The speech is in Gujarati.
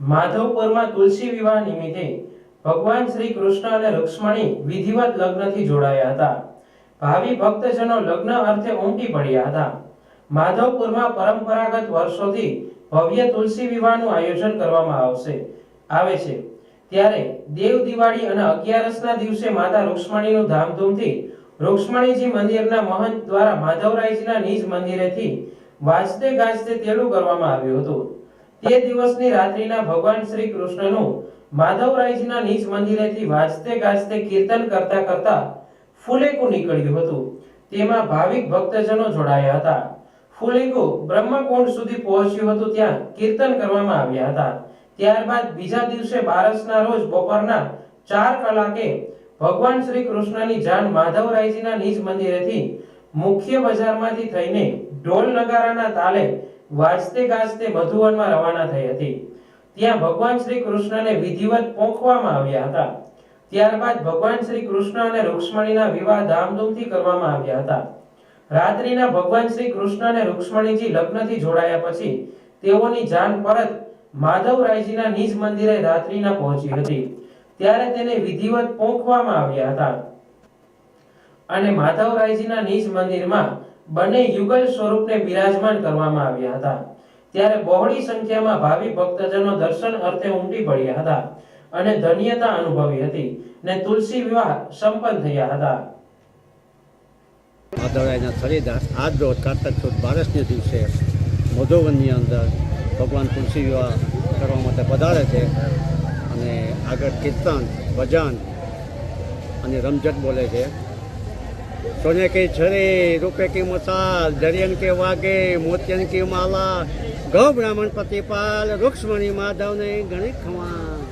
માધવપુરમાં તુલસી વિવાહ નિમિત્તે ભગવાન શ્રી કૃષ્ણ અને રૂક્ષ્મણી વિધિવત લગ્નથી જોડાયા હતા. ભાવિ ભક્તજનો લગ્ન અર્થે ઉમટી પડ્યા હતા. માધવપુરમાં પરંપરાગત વર્ષોથી ભવ્ય તુલસી વિવાહનું આયોજન કરવામાં આવે છે. ત્યારે દેવ દિવાળી અને 11ના દિવસે માતા રૂક્ષ્મણીનું ધામધૂમથી રૂક્ષ્મણીજી મંદિરના મહંત દ્વારા માધવરાયજીના નિજ મંદિરેથી વાજતે ગાજતે તેડું કરવામાં આવ્યું હતું. તે દિવસની રાત્રિના ભગવાન શ્રી કૃષ્ણનું માધવરાયજીના નિજ મંદિરેથી વાજતે ગાજતે કીર્તન કરતા કરતા ફુલેકું નીકળ્યું હતું. તેમાં ભાવિક ભક્તજનો જોડાયા હતા. ફુલેકું બ્રહ્મકુંડ સુધી પહોંચ્યું હતું. ત્યાં કીર્તન કરવામાં આવ્યા હતા. ત્યારબાદ બીજા દિવસે 12ના રોજ બપોરના 4 કલાકે ભગવાન શ્રી કૃષ્ણની જાન માધવરાયજીના નિજ મંદિરેથી મુખ્ય બજારમાંથી થઈને ઢોલ નગારાના તાલે વાજતે ગાજતે મધુવનમાં રવાના થઈ હતી. ત્યાં ભગવાન શ્રી કૃષ્ણને વિધિવત પોંખવામાં આવ્યા હતા. ત્યારબાદ ભગવાન શ્રી કૃષ્ણ અને રૂક્ષ્મણીના વિવાહ ધામધૂમથી કરવામાં આવ્યા હતા. રાત્રિના ભગવાન શ્રી કૃષ્ણ અને રૂક્ષ્મણીજી લગ્નથી જોડાયા પછી તેઓની જાન પરત માધવરાયજીના નિજ મંદિરે રાત્રિના પહોંચી હતી. ત્યારે તેને વિધિવત પોંખવામાં આવ્યા હતા અને માધવરાયજીના નિજ મંદિરમાં બંને યુગલ સ્વરૂપને બિરાજમાન કરવામાં આવ્યા હતા. ત્યારે બહોળી સંખ્યામાં ભાવિ ભક્તજનો દર્શન અર્થે ઉમટી પડ્યા હતા અને ધન્યતા અનુભવી હતી ને તુલસી વિવાહ સંપન્ન થયા હતા. માધવરાયના શરીદાસ આજ રોજ કારતક સુદ 12ને દિવસે મધુવનની અંદર ભગવાન તુલસી વિવાહ કરવા માટે પધારે છે અને આગળ કીર્તન ભજન અને રમઝટ બોલે છે. सोने की छड़ी रुपए की मसाल दरियन के वागे मोतियन की माला गौ ब्राह्मण प्रतिपाल रुक्ष्मणी माधव ने गणित खमा